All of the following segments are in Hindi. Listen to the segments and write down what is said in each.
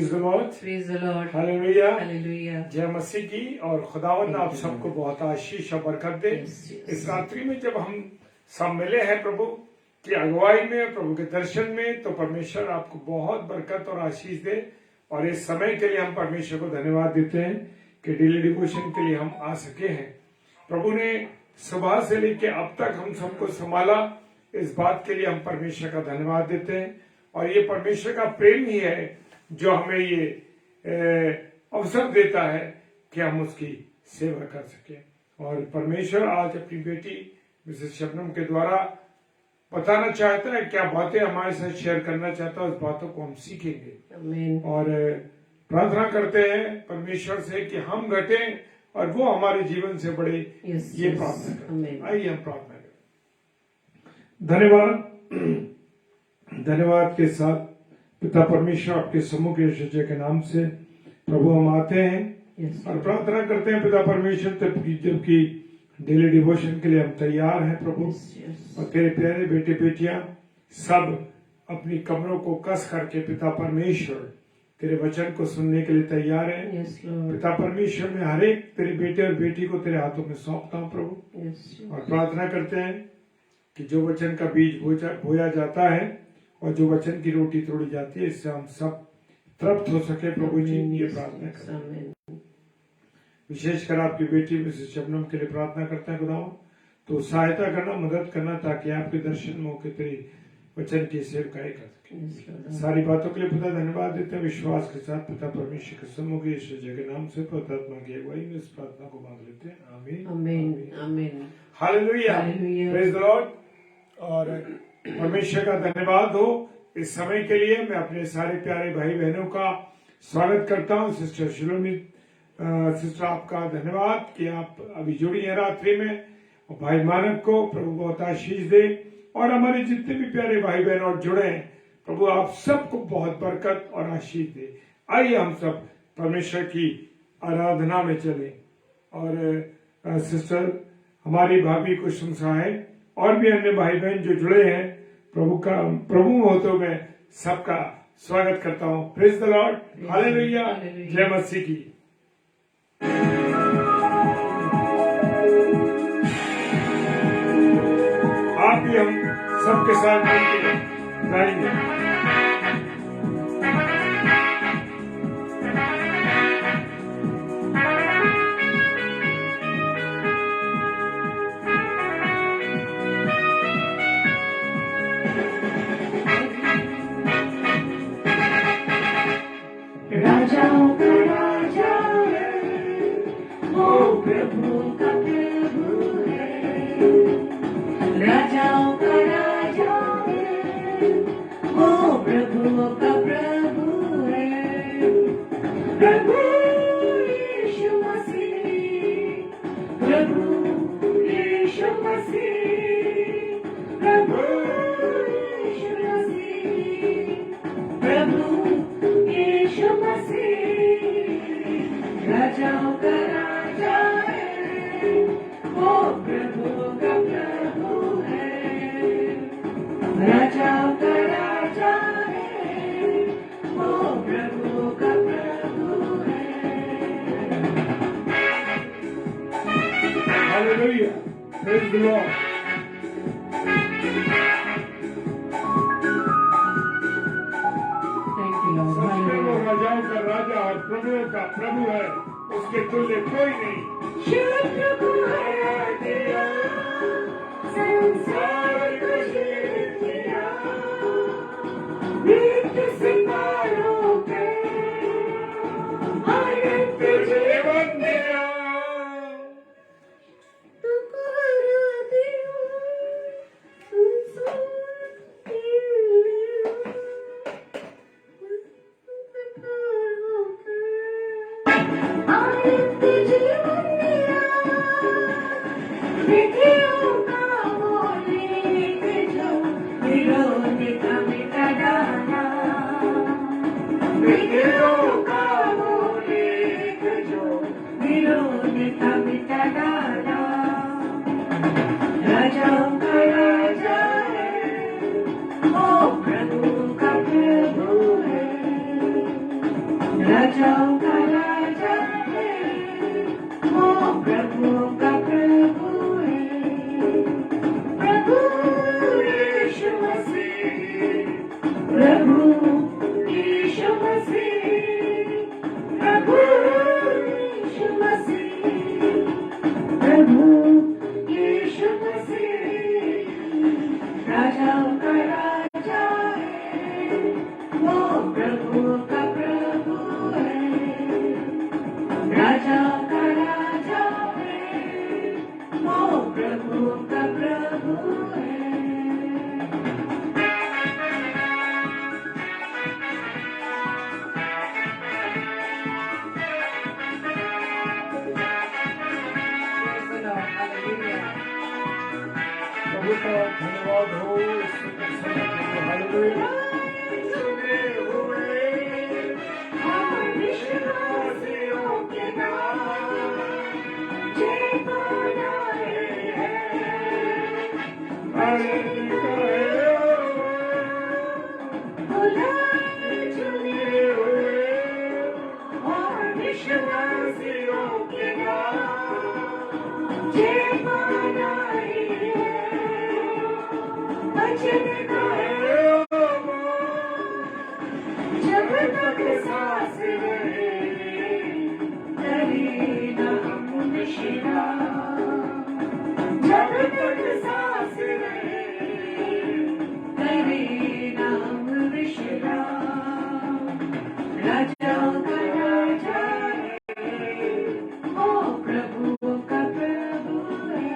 Praise the Lord, Praise the Lord. Hallelujah, Hallelujah. जय मसीह की। और खुदावंद Thank आप you, सबको Lord. बहुत आशीष और बरकत दे। Yes, yes. इस रात्रि में जब हम सब मिले हैं प्रभु की अगुवाई में, प्रभु के दर्शन में, तो परमेश्वर आपको बहुत बरकत और आशीष दे। और इस समय के लिए हम परमेश्वर को धन्यवाद देते हैं कि डेली डिवोशन के लिए हम आ सके हैं। प्रभु ने सुबह से लेकर अब तक हम सबको संभाला, इस बात के लिए हम परमेश्वर का धन्यवाद देते हैं। और ये परमेश्वर का प्रेम ही है जो हमें ये अवसर देता है कि हम उसकी सेवा कर सके। और परमेश्वर आज अपनी बेटी मिसेस शबनम के द्वारा बताना चाहता है, क्या बातें हमारे साथ शेयर करना चाहता है, उस बातों को हम सीखेंगे। Amen. और प्रार्थना करते हैं परमेश्वर से कि हम घटें और वो हमारे जीवन से बढ़े। Yes, ये yes. प्रार्थना करें। Amen. आइए हम प्रार्थना करें। धन्यवाद के साथ पिता परमेश्वर आपके सम्मुख यीशु के नाम से प्रभु हम आते हैं Yes. और प्रार्थना करते हैं पिता परमेश्वर, जबकि डेली डिवोशन के लिए हम तैयार हैं प्रभु। Yes, yes. और तेरे प्यारे बेटे बेटियां सब अपनी कमरों को कस करके पिता परमेश्वर तेरे वचन को सुनने के लिए तैयार हैं। Yes, Lord. पिता परमेश्वर में हर एक तेरे बेटे और बेटी को तेरे हाथों में सौंपता हूँ प्रभु। Yes, yes. और प्रार्थना करते हैं कि जो वचन का बीज बोया जाता है और जो वचन की रोटी तोड़ी जाती है, इससे हम सब तृप्त हो सके प्रभु जी, ये प्रार्थना करते हैं। Amen. विशेषकर आपकी बेटी मिसेस शबनम के लिए प्रार्थना करते हैं खुदावंद, तो सहायता करना, मदद करना, ताकि आपके दर्शन मौके तेरे वचन की सेवकाई कर सके। Yes, Lord. सारी बातों के लिए पिता धन्यवाद देते हैं। विश्वास के साथ पिता परमेश्वर के सम्मुख यीशु के नाम से पवित्रात्मा की अगुवाई में इस प्रार्थना को मांग लेते हैं। आमीन। Amen. Amen. Hallelujah, Hallelujah. Praise the Lord. और परमेश्वर का धन्यवाद हो इस समय के लिए। मैं अपने सारे प्यारे भाई बहनों का स्वागत करता हूँ। सिस्टर शिलोमी सिस्टर, आपका धन्यवाद कि आप अभी जुड़ी हैं रात्रि में। और भाई मानक को प्रभु बहुत आशीष दे, और हमारे जितने भी प्यारे भाई बहन और जुड़े हैं, प्रभु आप सबको बहुत बरकत और आशीष दे। आइए हम सब परमेश्वर की आराधना में चलें। और सिस्टर हमारी भाभी को शमशाए और भी अन्य भाई बहन जो जुड़े हैं, प्रभु हो तो मैं सबका स्वागत करता हूँ। प्रेज द लॉर्ड, हालेलुया, जय मसीह की। आप भी हम सबके साथ मिलकर गाएंगे। राजाओं का राजा है, वो प्रभु का प्रभु है। राजाओं का राजा है, वो प्रभु का प्रभु है। प्रभु यीशु मसीह, प्रभु यीशु मसीह, प्रभु यीशु मसीह, प्रभु यीशु मसीह। राजाओं का राजा है, वो प्रभु का प्रभु है। राजाओं का राजा है, वो प्रभु का प्रभु है। Hallelujah, praise the Lord. Thank you, Lord. सचमुच वो Hallelujah. राजाओं का राजा और प्रभुओं का प्रभु है, उसके तुल्य कोई नहीं। शत्रु को हरा दिया, संसार को जीत लिया। मृत्यु सितारों पे अनंत जीवन दिया। तुमको हरा दिया, संसार को जीत लिया। अनंत जीवन दिया। विधियों का वो लेख जो विरोध का मिटा डाला। विधियों का वो लेख जो विरोध का मिटा डाला। राजाओं का राजा है, वो प्रभु का प्रभु है। राजाओं का राजा है, वो प्रभुओं का प्रभु है। प्रभु यीशु मसीह, प्रभु यीशु मसीह, प्रभु यीशु मसीह, प्रभु यीशु मसीह। राजाओं का राजा है, वो प्रभुओं का प्रभु है। राजाओं का राजा है, वो प्रभुओं का प्रभु है। प्रभु का धन्यवाद हो इस सुंदर समय के लिए। हालेलुया। चुने हुए हम विश्वासियों के नाम जय बनाए हैं। बुलाए चुने हुए और विश्वासियों के नाम जय बनाए हैं। वचन का जब तक सांस रहे कभी न हम विश्राम। जब तक सांस रहे कभी न हम विश्राम। राजाओं का राजा है, वो प्रभुओं का प्रभु है।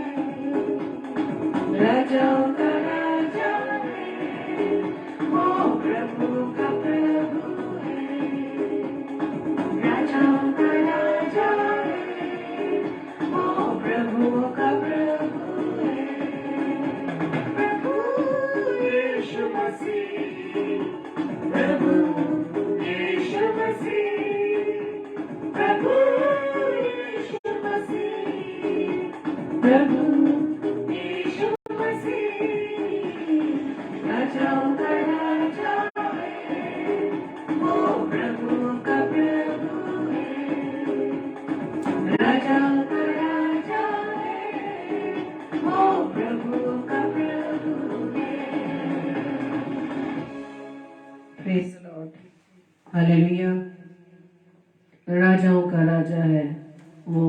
राजाओं का राजा है, वो प्रभुओं का प्रभु है। राजाओं का राजा है, वो प्रभुओं का प्रभु है। प्रभु यीशु मसीह, प्रभु यीशु मसीह, प्रभु यीशु मसीह, प्रभु यीशु मसीह। राजाओं का राजा है, वो प्रभुओं का प्रभु है। राजाओं का राजा है, वो प्रभुओं का प्रभु है। Praise the Lord, hallelujah. राजाओं का राजा है, वो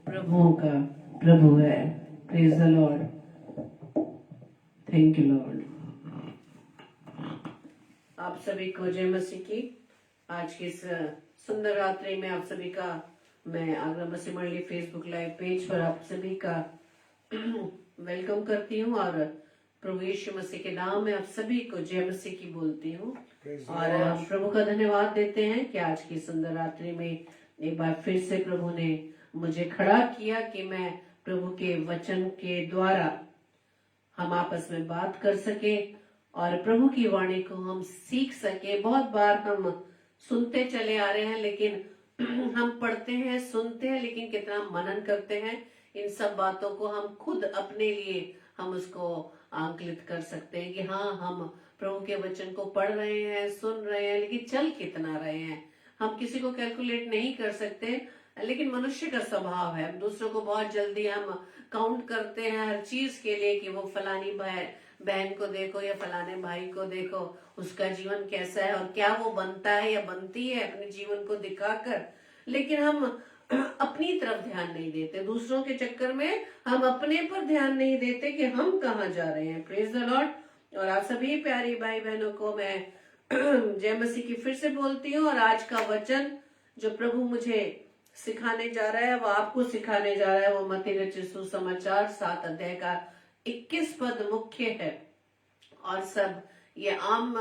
प्रभुओं का प्रभु है। Praise the Lord, thank you Lord. आप सभी को जय मसीह की। आज की इस सुंदर रात्रि में आप सभी का मैं आगरा मसीह मंडली फेसबुक लाइव पेज पर आप सभी का वेलकम करती हूँ और प्रभु यीशु मसीह के नाम में आप सभी को जय मसीह की बोलती हूँ और प्रभु का धन्यवाद देते हैं कि आज की सुंदर रात्रि में एक बार फिर से प्रभु ने मुझे खड़ा किया कि मैं प्रभु के वचन के द्वारा हम आपस में बात कर सके और प्रभु की वाणी को हम सीख सके। बहुत बार हम सुनते चले आ रहे हैं, लेकिन हम पढ़ते हैं, सुनते हैं, लेकिन कितना मनन करते हैं इन सब बातों को हम खुद अपने लिए हम उसको आंकलित कर सकते हैं कि हाँ, हम प्रभु के वचन को पढ़ रहे हैं, सुन रहे हैं, लेकिन चल कितना रहे हैं हम किसी को कैलकुलेट नहीं कर सकते। लेकिन मनुष्य का स्वभाव है, दूसरों को बहुत जल्दी हम काउंट करते हैं हर चीज के लिए कि वो फलानी बहन को देखो या फलाने भाई को देखो, उसका जीवन कैसा है और क्या वो बनता है या बनती है अपने जीवन को दिखाकर। लेकिन हम अपनी तरफ ध्यान नहीं देते, दूसरों के चक्कर में हम अपने पर ध्यान नहीं देते कि हम कहाँ जा रहे हैं। Praise the Lord. और आप सभी प्यारी भाई बहनों को मैं जय मसीह की फिर से बोलती हूँ। और आज का वचन जो प्रभु मुझे सिखाने जा रहा है, वो आपको सिखाने जा रहा है, वो मत्ती रचित सुसमाचार 7 अध्याय का 21 पद मुख्य है। और सब ये आम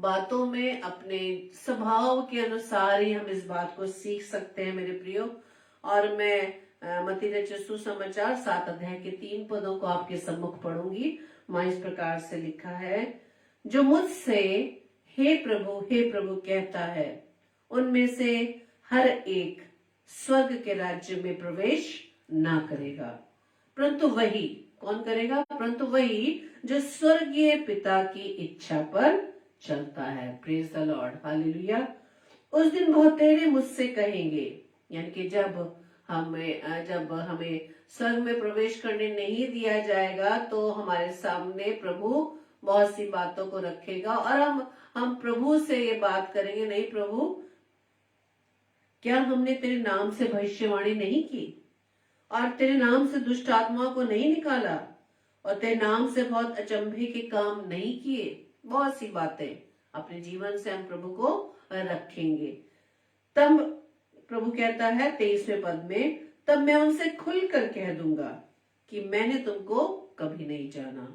बातों में अपने स्वभाव के अनुसार ही हम इस बात को सीख सकते हैं मेरे प्रियो। और मैं मत्ती रचित सुसमाचार 7 अध्याय के 3 पदों को आपके सम्मुख पढ़ूंगी। वहां इस प्रकार से लिखा है, जो मुझसे हे प्रभु कहता है, उनमें से हर एक स्वर्ग के राज्य में प्रवेश ना करेगा, परंतु वही, कौन करेगा? परंतु वही जो स्वर्गीय पिता की इच्छा पर चलता है। Praise the Lord, hallelujah. उस दिन बहुतेरे मुझसे कहेंगे, यानी कि जब हमें स्वर्ग में प्रवेश करने नहीं दिया जाएगा तो हमारे सामने प्रभु बहुत सी बातों को रखेगा और हम प्रभु से ये बात करेंगे, नहीं प्रभु, क्या हमने तेरे नाम से भविष्यवाणी नहीं की और तेरे नाम से दुष्ट आत्मा को नहीं निकाला और तेरे नाम से बहुत अचंभे के काम नहीं किए। बहुत सी बातें अपने जीवन से हम प्रभु को रखेंगे। तब प्रभु कहता है 23वें पद में, तब मैं उनसे खुलकर कह दूंगा कि मैंने तुमको कभी नहीं जाना,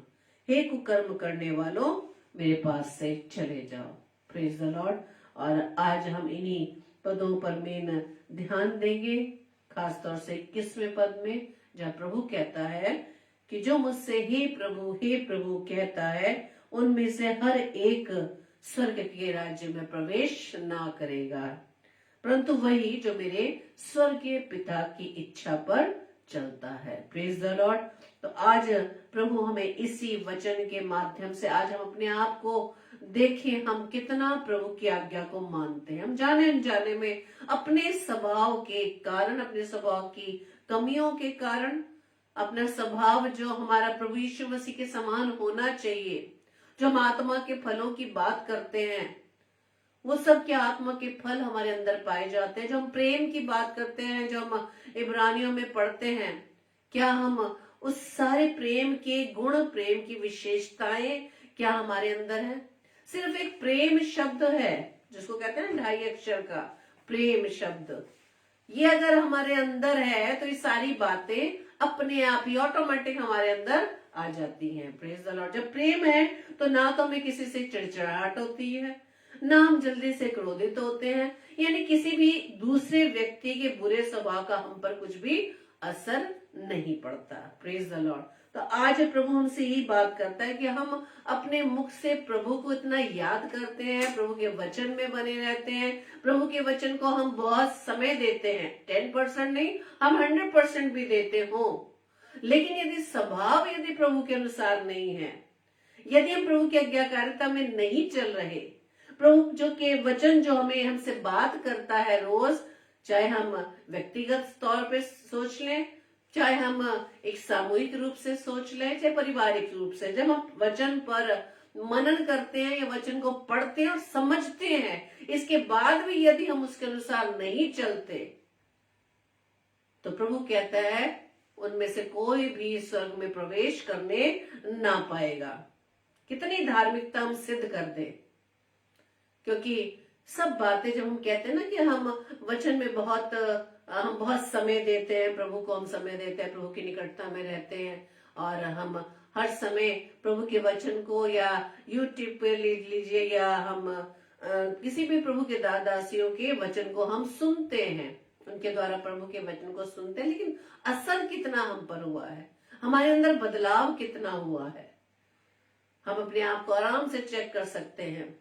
हे कुकर्म करने वालों, मेरे पास से चले जाओ। Praise the Lord. और आज हम इन्हीं पदों पर मेन ध्यान देंगे, खासतौर से 21वें पद में, जहाँ प्रभु कहता है कि जो मुझसे हे प्रभु कहता है, उनमें से हर एक स्वर्ग के राज्य में प्रवेश ना करेगा, परंतु वही जो मेरे स्वर्गीय पिता की इच्छा पर चलता है। Praise the Lord. तो आज प्रभु हमें इसी वचन के माध्यम से, आज हम अपने आप को देखें, हम कितना प्रभु की आज्ञा को मानते हैं। हम जाने अनजाने में अपने स्वभाव के कारण, अपने स्वभाव की कमियों के कारण, अपना स्वभाव जो हमारा प्रभु यीशु मसीह के समान होना चाहिए, जो हम आत्मा के फलों की बात करते हैं, वो सब के आत्मा के फल हमारे अंदर पाए जाते हैं। जो हम प्रेम की बात करते हैं, जो हम इब्रानियों में पढ़ते हैं, क्या हम उस सारे प्रेम के गुण, प्रेम की विशेषताएं क्या हमारे अंदर है? सिर्फ एक प्रेम शब्द है जिसको कहते हैं ना 2.5 अक्षर का प्रेम शब्द, ये अगर हमारे अंदर है तो ये सारी बातें अपने आप ही ऑटोमेटिक हमारे अंदर आ जाती हैं। Praise the Lord. जब प्रेम है तो ना तो हमें किसी से चिड़चिड़ाहट होती है, ना हम जल्दी से क्रोधित होते हैं, यानी किसी भी दूसरे व्यक्ति के बुरे स्वभाव का हम पर कुछ भी असर नहीं पड़ता। Praise the Lord. तो आज प्रभु हमसे यही बात करता है कि हम अपने मुख से प्रभु को इतना याद करते हैं, प्रभु के वचन में बने रहते हैं, प्रभु के वचन को हम बहुत समय देते हैं, 10% नहीं, हम 100% भी देते हो, लेकिन यदि स्वभाव यदि प्रभु के अनुसार नहीं है, यदि हम प्रभु की आज्ञाकारिता में नहीं चल रहे, प्रभु जो के वचन जो हमें हमसे बात करता है रोज, चाहे हम व्यक्तिगत तौर पे सोच लें, चाहे हम एक सामूहिक रूप से सोच लें, चाहे पारिवारिक रूप से, जब हम वचन पर मनन करते हैं या वचन को पढ़ते हैं और समझते हैं, इसके बाद भी यदि हम उसके अनुसार नहीं चलते, तो प्रभु कहता है उनमें से कोई भी स्वर्ग में प्रवेश करने ना पाएगा। कितनी धार्मिकता हम सिद्ध कर दे, क्योंकि सब बातें जब हम कहते हैं ना कि हम वचन में हम बहुत समय देते हैं, प्रभु को हम समय देते हैं, प्रभु की निकटता में रहते हैं, और हम हर समय प्रभु के वचन को या यूट्यूब पे ले लीजिए या हम किसी भी प्रभु के दासियों के वचन को हम सुनते हैं, उनके द्वारा प्रभु के वचन को सुनते हैं, लेकिन असर कितना हम पर हुआ है, हमारे अंदर बदलाव कितना हुआ है, हम अपने आप को आराम से चेक कर सकते हैं।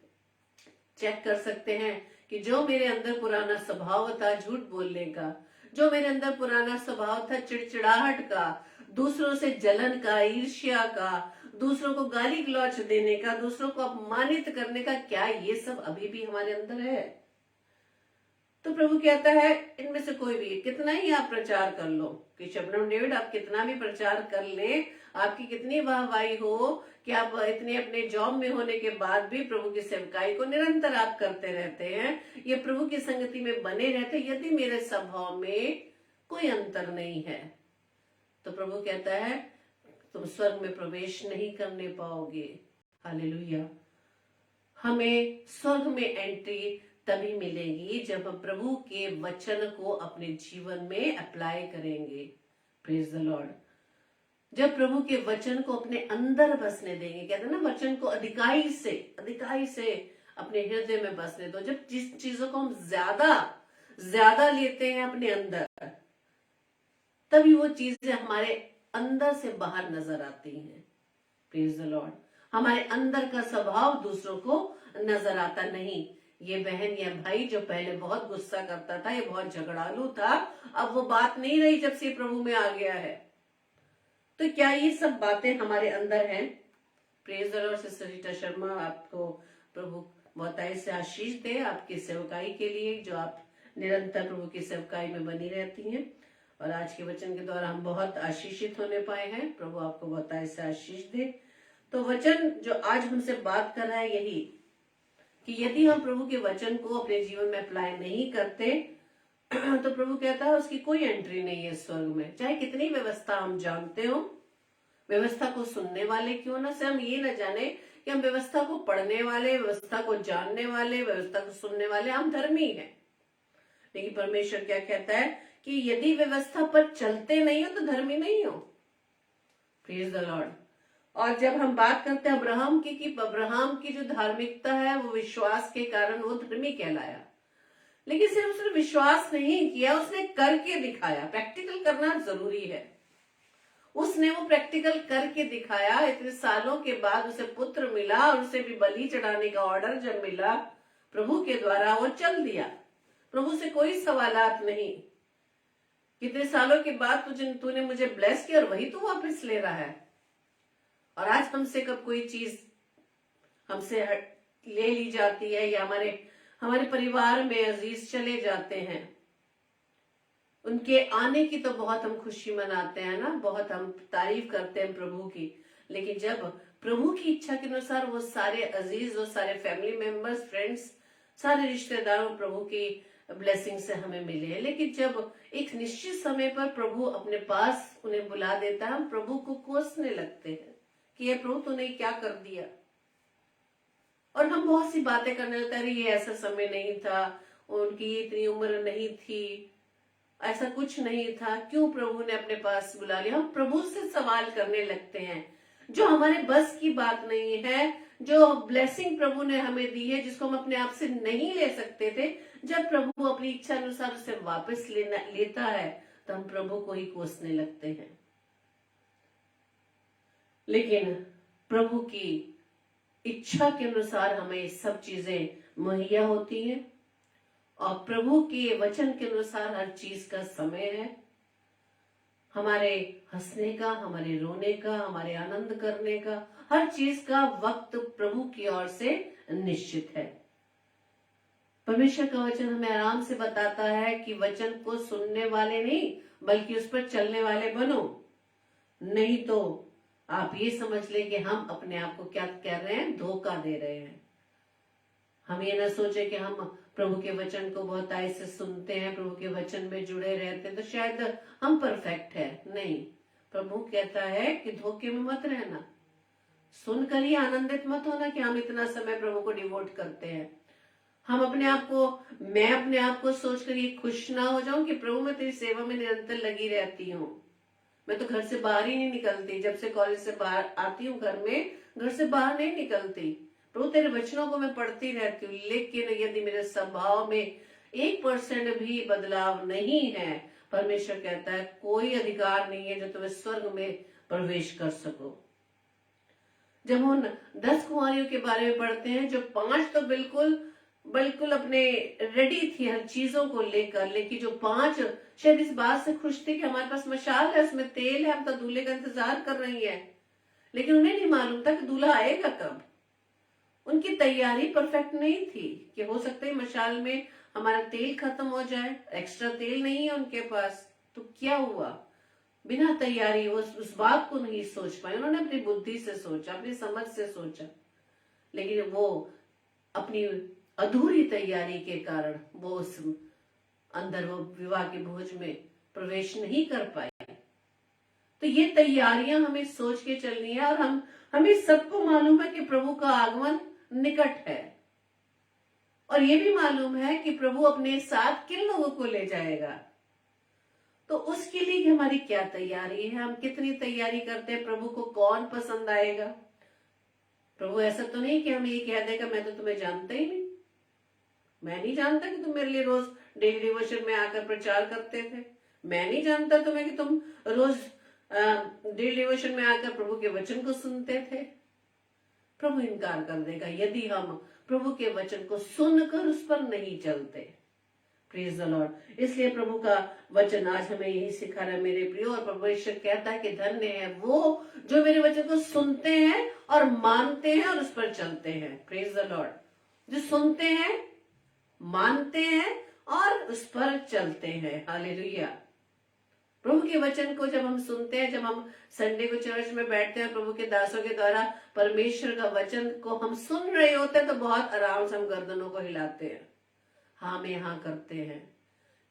चेक कर सकते हैं कि जो मेरे अंदर पुराना स्वभाव था झूठ बोलने का, जो मेरे अंदर पुराना स्वभाव था चिड़चिड़ाहट का, दूसरों से जलन का, ईर्ष्या का, दूसरों को गाली गलौच देने का, दूसरों को अपमानित करने का, क्या ये सब अभी भी हमारे अंदर है? तो प्रभु कहता है इनमें से कोई भी, कितना ही आप प्रचार कर लो, कि शबनम डेविड आप कितना भी प्रचार कर ले, आपकी कितनी वाहवाही हो कि आप इतने अपने जॉब में होने के बाद भी प्रभु की सेवकाई को निरंतर आप करते रहते हैं, ये प्रभु की संगति में बने रहते, यदि मेरे स्वभाव में कोई अंतर नहीं है, तो प्रभु कहता है तुम स्वर्ग में प्रवेश नहीं करने पाओगे। हालेलुया। हमें स्वर्ग में एंट्री तभी मिलेगी जब हम प्रभु के वचन को अपने जीवन में अप्लाई करेंगे। Praise the Lord. जब प्रभु के वचन को अपने अंदर बसने देंगे, कहते हैं ना वचन को अधिकाई से अपने हृदय में बसने दो। जब जिस चीजों को हम ज्यादा लेते हैं अपने अंदर, तभी वो चीजें हमारे अंदर से बाहर नजर आती हैं। Praise the Lord. हमारे अंदर का स्वभाव दूसरों को नजर आता नहीं। ये बहन या भाई जो पहले बहुत गुस्सा करता था, ये बहुत झगड़ालू था, अब वो बात नहीं रही जब से प्रभु में आ गया है। तो क्या ये सब बातें हमारे अंदर हैं? Praise the Lord. Sister Rita Sharma, आपको प्रभु बहुत ऐसे आशीष दे आपकी सेवकाई के लिए, जो आप निरंतर प्रभु की सेवकाई में बनी रहती हैं। और आज के वचन के द्वारा हम बहुत आशीषित होने पाए हैं। प्रभु आपको बहुत ऐसे आशीष दे। तो वचन जो आज हमसे बात कर रहा है यही, कि यदि हम प्रभु के वचन को अपने जीवन में अप्लाई नहीं करते तो प्रभु कहता है उसकी कोई एंट्री नहीं है स्वर्ग में। चाहे कितनी व्यवस्था हम जानते हो, व्यवस्था को सुनने वाले क्यों ना से हम ये न जाने कि हम व्यवस्था को पढ़ने वाले, व्यवस्था को जानने वाले, व्यवस्था को सुनने वाले, हम धर्मी हैं। लेकिन परमेश्वर क्या कहता है कि यदि व्यवस्था पर चलते नहीं हो तो धर्मी नहीं हो। Praise the Lord. और जब हम बात करते हैं अब्राहम की, कि अब्राहम की जो धार्मिकता है वो विश्वास के कारण वो धर्मी कहलाया। लेकिन सिर्फ उसने विश्वास नहीं किया, उसने करके दिखाया। प्रैक्टिकल करना जरूरी है। उसने वो प्रैक्टिकल करके दिखाया। इतने सालों के बाद उसे पुत्र मिला और उसे भी बलि चढ़ाने का ऑर्डर जब मिला प्रभु के द्वारा, वो चल दिया। प्रभु से कोई सवालात नहीं। कितने सालों के बाद तूने मुझे ब्लेस किया और वही तू वापस ले रहा है। और आज हमसे कब कोई चीज हमसे ले ली जाती है, या हमारे परिवार में अजीज चले जाते हैं, उनके आने की तो बहुत हम खुशी मनाते हैं ना, बहुत हम तारीफ करते हैं प्रभु की। लेकिन जब प्रभु की इच्छा के अनुसार वो सारे अजीज, वो सारे फैमिली मेंबर्स, फ्रेंड्स, सारे रिश्तेदारों प्रभु की ब्लेसिंग से हमें मिले। लेकिन जब एक निश्चित समय पर प्रभु अपने पास उन्हें बुला देता है, हम प्रभु को कोसने लगते हैं कि ये प्रभु तूने क्या कर दिया। और हम बहुत सी बातें करने लगते हैं, ये ऐसा समय नहीं था, उनकी इतनी उम्र नहीं थी, ऐसा कुछ नहीं था, क्यों प्रभु ने अपने पास बुला लिया। हम प्रभु से सवाल करने लगते हैं जो हमारे बस की बात नहीं है, जो ब्लेसिंग प्रभु ने हमें दी है, जिसको हम अपने आप से नहीं ले सकते थे। जब प्रभु अपनी इच्छा अनुसार उसे वापस लेता है तो हम प्रभु को ही कोसने लगते हैं। लेकिन प्रभु की इच्छा के अनुसार हमें सब चीजें मुहैया होती हैं, और प्रभु के वचन के अनुसार हर चीज का समय है। हमारे हंसने का, हमारे रोने का, हमारे आनंद करने का, हर चीज का वक्त प्रभु की ओर से निश्चित है। परमेश्वर का वचन हमें आराम से बताता है कि वचन को सुनने वाले नहीं बल्कि उस पर चलने वाले बनो, नहीं तो आप ये समझ लें कि हम अपने आप को क्या कह रहे हैं, धोखा दे रहे हैं। हम ये ना सोचे कि हम प्रभु के वचन को बहुत आय से सुनते हैं, प्रभु के वचन में जुड़े रहते हैं तो शायद हम परफेक्ट है। नहीं, प्रभु कहता है कि धोखे में मत रहना, सुनकर ही आनंदित मत होना कि हम इतना समय प्रभु को डिवोट करते हैं। मैं अपने आप को सोचकर ये खुश ना हो जाऊं कि प्रभु मैं तेरी सेवा में निरंतर लगी रहती हूँ, मैं तो घर से बाहर ही नहीं निकलती, जब से कॉलेज से बाहर आती हूँ घर से बाहर नहीं निकलती, प्रभु तेरे वचनों को मैं पढ़ती रहती हूँ। लेकिन यदि मेरे स्वभाव में 1% भी बदलाव नहीं है, परमेश्वर कहता है कोई अधिकार नहीं है जो तुम्हें स्वर्ग में प्रवेश कर सको। जब हम 10 कुमारियों के बारे में पढ़ते हैं, जो 5 तो बिल्कुल अपने रेडी थी हर चीजों को लेकर, लेकिन जो 5 शायद इस बात से खुश थे कि हमारे पास मशाल है, उसमें तेल है, हम तो दूल्हे का इंतजार कर रही हैं। लेकिन उन्हें नहीं मालूम था कि दूल्हा आएगा कब। उनकी तैयारी परफेक्ट नहीं थी कि हो सकता है मशाल में हमारा तेल खत्म हो जाए, एक्स्ट्रा तेल नहीं है उनके पास। तो क्या हुआ, बिना तैयारी वो उस बात को नहीं सोच पाए। उन्होंने अपनी बुद्धि से सोचा, अपनी समझ से सोचा, लेकिन वो अपनी अधूरी तैयारी के कारण वो उस अंदर वो विवाह के भोज में प्रवेश नहीं कर पाए। तो ये तैयारियां हमें सोच के चलनी है। और हमें सबको मालूम है कि प्रभु का आगमन निकट है, और ये भी मालूम है कि प्रभु अपने साथ किन लोगों को ले जाएगा। तो उसके लिए हमारी क्या तैयारी है, हम कितनी तैयारी करते हैं, प्रभु को कौन पसंद आएगा। प्रभु ऐसा तो नहीं कि हमें ये कह देगा मैं तो तुम्हें जानता ही नहीं, मैं नहीं जानता कि तुम मेरे लिए रोज डेली डिवोशन में आकर प्रचार करते थे, मैं नहीं जानता तुम्हें कि तुम रोज डेली डिवोशन में आकर प्रभु के वचन को सुनते थे। प्रभु इनकार कर देगा यदि हम प्रभु के वचन को सुनकर उस पर नहीं चलते। Praise the Lord. इसलिए प्रभु का वचन आज हमें यही सिखा रहा है मेरे प्रियो, और परमेश्वर कहता है कि धन्य है वो जो मेरे वचन को सुनते हैं और मानते हैं और उस पर चलते हैं। Praise the Lord. जो सुनते हैं, मानते हैं और उस पर चलते हैं। हालेलुया। प्रभु के वचन को जब हम सुनते हैं, जब हम संडे को चर्च में बैठते हैं, प्रभु के दासों के द्वारा परमेश्वर का वचन को हम सुन रहे होते हैं, तो बहुत आराम से हम गर्दनों को हिलाते हैं, हाँ में हाँ करते हैं।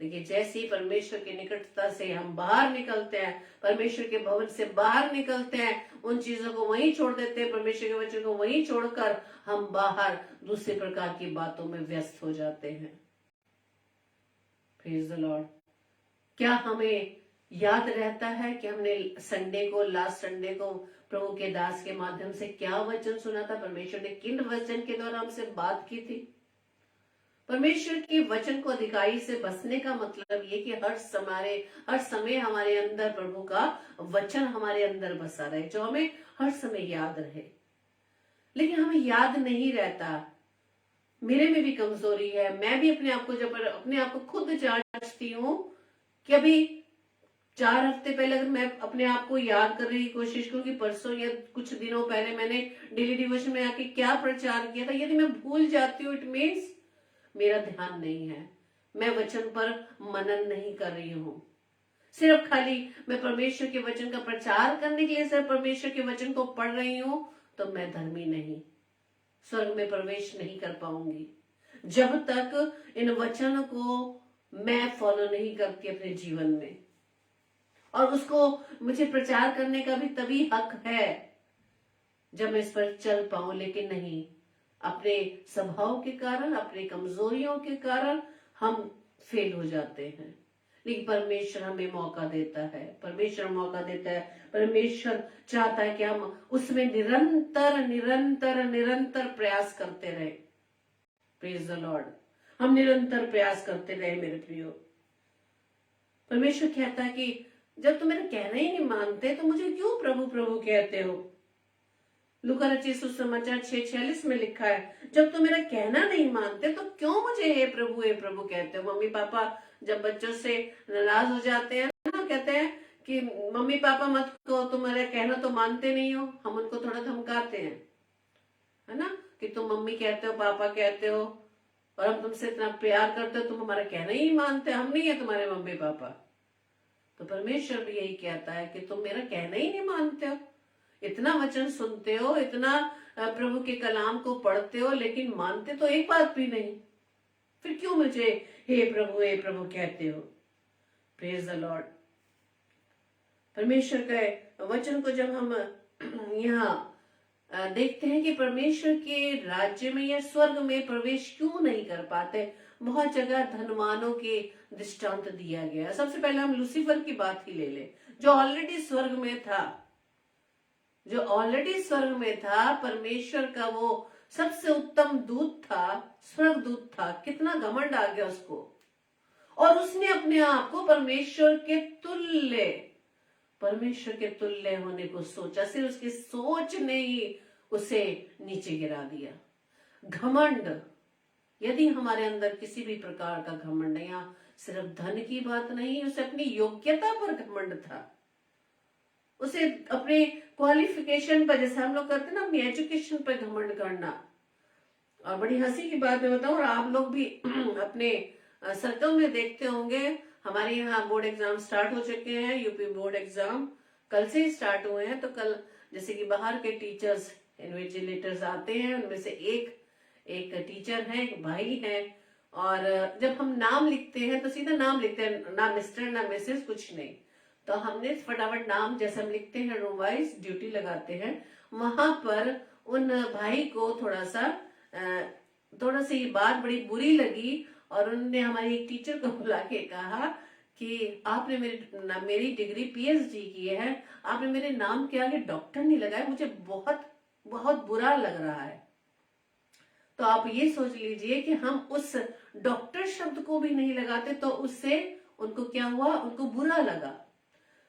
लेकिन जैसे ही परमेश्वर की निकटता से हम बाहर निकलते हैं, परमेश्वर के भवन से बाहर निकलते हैं, उन चीजों को वहीं छोड़ देते हैं, परमेश्वर के वचन को वहीं छोड़कर हम बाहर दूसरे प्रकार की बातों में व्यस्त हो जाते हैं। Praise the Lord. क्या हमें याद रहता है कि हमने संडे को, लास्ट संडे को प्रभु के दास के माध्यम से क्या वचन सुना था? परमेश्वर ने किन वचन के द्वारा हमसे बात की थी? परमेश्वर के वचन को अधिकारी से बसने का मतलब ये कि हर समय हमारे अंदर प्रभु का वचन हमारे अंदर बसा रहे, जो हमें हर समय याद रहे। लेकिन हमें याद नहीं रहता। मेरे में भी कमजोरी है। मैं भी अपने आप को खुद जांचती हूँ कि अभी 4 हफ्ते पहले अगर मैं अपने आप को याद करने की कोशिश करूं कि परसों या कुछ दिनों पहले मैंने डेली डिवोशन में आके क्या प्रचार किया था, यदि मैं भूल जाती हूँ, इट मीन्स मेरा ध्यान नहीं है, मैं वचन पर मनन नहीं कर रही हूँ। सिर्फ खाली मैं परमेश्वर के वचन का प्रचार करने के लिए सिर्फ परमेश्वर के वचन को पढ़ रही हूँ, तो मैं धर्मी नहीं, स्वर्ग में प्रवेश नहीं कर पाऊंगी जब तक इन वचनों को मैं फॉलो नहीं करती अपने जीवन में। और उसको मुझे प्रचार करने का भी तभी हक है जब मैं इस पर चल पाऊं। लेकिन नहीं, अपने स्वभाव के कारण, अपनी कमजोरियों के कारण हम फेल हो जाते हैं। लेकिन परमेश्वर हमें मौका देता है, परमेश्वर चाहता है कि हम उसमें निरंतर प्रयास करते रहे। Praise the Lord. हम निरंतर प्रयास करते रहे मेरे प्रियो। परमेश्वर कहता है कि जब तुम मेरा कहना ही नहीं मानते तो मुझे क्यों प्रभु प्रभु कहते हो? लूका रचित सुसमाचार 6:46 में लिखा है, जब तुम मेरा कहना नहीं मानते तो क्यों मुझे हे प्रभु कहते हो? मम्मी पापा जब बच्चों से नाराज हो जाते हैं ना, कहते हैं कि मम्मी पापा मत कहो, तुम मेरा कहना तो मानते नहीं हो, हम उनको थोड़ा धमकाते हैं, है ना, कि तुम मम्मी कहते हो, पापा कहते हो, और हम तुमसे इतना प्यार करते हो, तुम हमारा कहना ही मानते, हम नहीं है तुम्हारे मम्मी पापा। तो परमेश्वर भी यही कहता है कि तुम मेरा कहना ही नहीं मानते हो, इतना वचन सुनते हो, इतना प्रभु के कलाम को पढ़ते हो, लेकिन मानते तो एक बात भी नहीं। फिर क्यों मुझे हे प्रभु कहते हो? Praise the Lord. परमेश्वर के वचन को जब हम यहाँ देखते हैं कि परमेश्वर के राज्य में या स्वर्ग में प्रवेश क्यों नहीं कर पाते, बहुत जगह धनवानों के दृष्टांत दिया गया। सबसे पहले हम लूसीफर की बात ही ले ले, जो ऑलरेडी स्वर्ग में था, परमेश्वर का वो सबसे उत्तम दूत था, स्वर्ग दूत था। कितना घमंड आ गया उसको, और उसने अपने आप को परमेश्वर के तुल्य होने को सोचा। सिर्फ उसकी सोच ने ही उसे नीचे गिरा दिया। घमंड, यदि हमारे अंदर किसी भी प्रकार का घमंड है, यहाँ सिर्फ धन की बात नहीं, उसे अपनी योग्यता पर घमंड था, उसे अपने क्वालिफिकेशन पर, जैसे हम लोग करते ना, अपनी एजुकेशन पर घमंड करना। और बड़ी हंसी की बात मैं बताऊं, और आप लोग भी अपने सर्कल में देखते होंगे, हमारे यहाँ बोर्ड एग्जाम स्टार्ट हो चुके हैं, यूपी बोर्ड एग्जाम कल से ही स्टार्ट हुए हैं। तो कल जैसे कि बाहर के टीचर्स, इन्विजिलेटर्स आते हैं, उनमें से एक टीचर है, एक भाई है, और जब हम नाम लिखते हैं तो सीधा नाम लिखते हैं, ना मिस्टर ना मिसेस, कुछ नहीं। तो हमने फटाफट नाम जैसे हम लिखते हैं, रूम वाइज ड्यूटी लगाते हैं, वहां पर उन भाई को थोड़ा सा ये बात बड़ी बुरी लगी, और उन्होंने हमारी एक टीचर को बुला के कहा कि आपने मेरी डिग्री पीएचडी की है, आपने मेरे नाम के आगे डॉक्टर नहीं लगाया, मुझे बहुत बहुत बुरा लग रहा है। तो आप ये सोच लीजिए कि हम उस डॉक्टर शब्द को भी नहीं लगाते तो उससे उनको क्या हुआ, उनको बुरा लगा।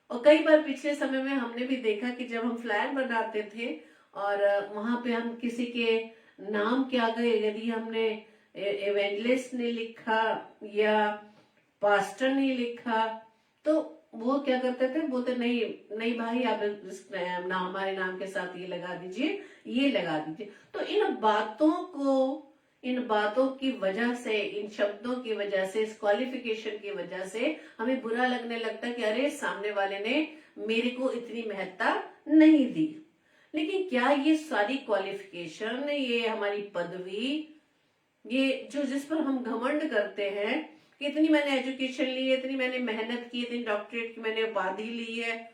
और कई बार पिछले समय में हमने भी देखा कि जब हम फ्लायर बनाते थे और वहां पे हम किसी के नाम के आगे यदि हमने एवेंजलिस्ट ने लिखा या पास्टर ने लिखा, तो वो क्या करते थे, बोलते नहीं भाई, आप हमारे नाम के साथ ये लगा दीजिए, ये लगा दीजिए। तो इन बातों को इन बातों की वजह से, इन शब्दों की वजह से, इस क्वालिफिकेशन की वजह से हमें बुरा लगने लगता है कि अरे सामने वाले ने मेरे को इतनी महत्ता नहीं दी। लेकिन क्या ये सारी क्वालिफिकेशन, ये हमारी पदवी, ये जो जिस पर हम घमंड करते हैं कि इतनी मैंने एजुकेशन ली है, इतनी मैंने मेहनत की, इतनी डॉक्टरेट की मैंने उपाधि ली है,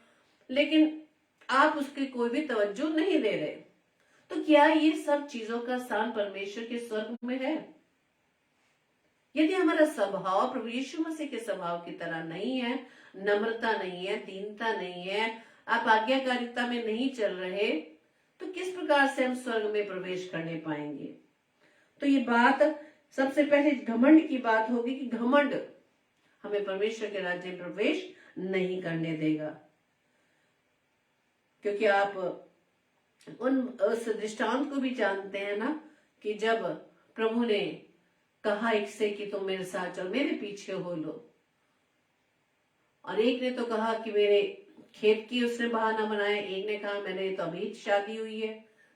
लेकिन आप उसकी कोई भी तवज्जो नहीं दे रहे, तो क्या ये सब चीजों का स्थान परमेश्वर के स्वर्ग में है? यदि हमारा स्वभाव प्रभु यीशु मसीह के स्वभाव की तरह नहीं है, नम्रता नहीं है, दीनता नहीं है, आप आज्ञाकारिता में नहीं चल रहे, तो किस प्रकार से हम स्वर्ग में प्रवेश करने पाएंगे? तो ये बात सबसे पहले घमंड की बात होगी कि घमंड हमें परमेश्वर के राज्य में प्रवेश नहीं करने देगा। क्योंकि आप उस दृष्टांत को भी जानते हैं ना कि जब प्रभु ने कहा एक से कि तुम मेरे साथ चलो, मेरे पीछे हो लो, और एक ने तो कहा कि मेरे खेत की उसने बहाना बनाया, एक ने कहा मैंने तो अभी शादी हुई है,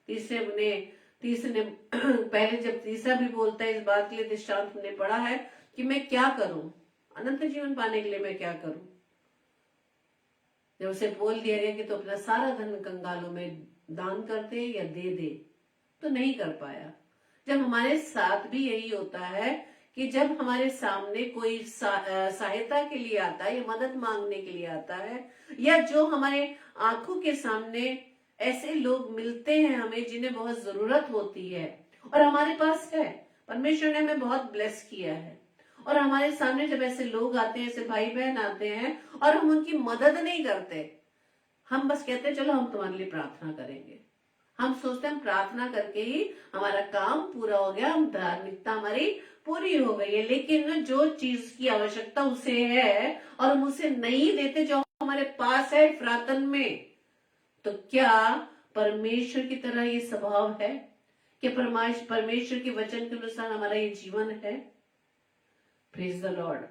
तीसरे ने पहले जब तीसरा भी बोलता है, इस बात के लिए दृष्टांत ने पढ़ा है कि मैं क्या करूं, अनंत जीवन पाने के लिए मैं क्या करूं। जब उसे बोल दिया गया कि तो अपना सारा धन कंगालों में दान कर दे या दे दे, तो नहीं कर पाया। जब हमारे साथ भी यही होता है कि जब हमारे सामने कोई सहायता के लिए आता है या मदद मांगने के लिए आता है, या जो हमारे आंखों के सामने ऐसे लोग मिलते हैं हमें जिन्हें बहुत जरूरत होती है, और हमारे पास है, परमेश्वर ने हमें बहुत ब्लेस किया है, और हमारे सामने जब ऐसे लोग आते हैं, ऐसे भाई बहन आते हैं, और हम उनकी मदद नहीं करते, हम बस कहते हैं चलो हम तुम्हारे लिए प्रार्थना करेंगे। हम सोचते हैं हम प्रार्थना करके ही हमारा काम पूरा हो गया, हम धार्मिकता हमारी पूरी हो गई है। लेकिन जो चीज की आवश्यकता उसे है और हम उसे नहीं देते जो हमारे पास है फ्रातन में, तो क्या परमेश्वर की तरह ये स्वभाव है कि परमेश्वर के वचन के अनुसार हमारा ये जीवन है? Praise the Lord.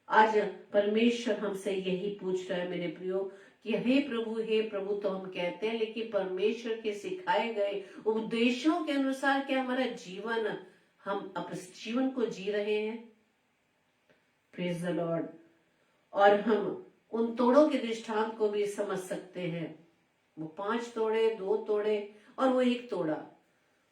आज परमेश्वर हमसे यही पूछ रहा है मेरे प्रियो कि हे प्रभु तो हम कहते हैं, लेकिन परमेश्वर के सिखाए गए उपदेशों के अनुसार क्या हमारा जीवन, हम अपने जीवन को जी रहे हैं? Praise the Lord. और हम उन तोड़ों के दृष्टांत को भी समझ सकते हैं। वो 5 तोड़े, 2 तोड़े और वो 1 तोड़ा।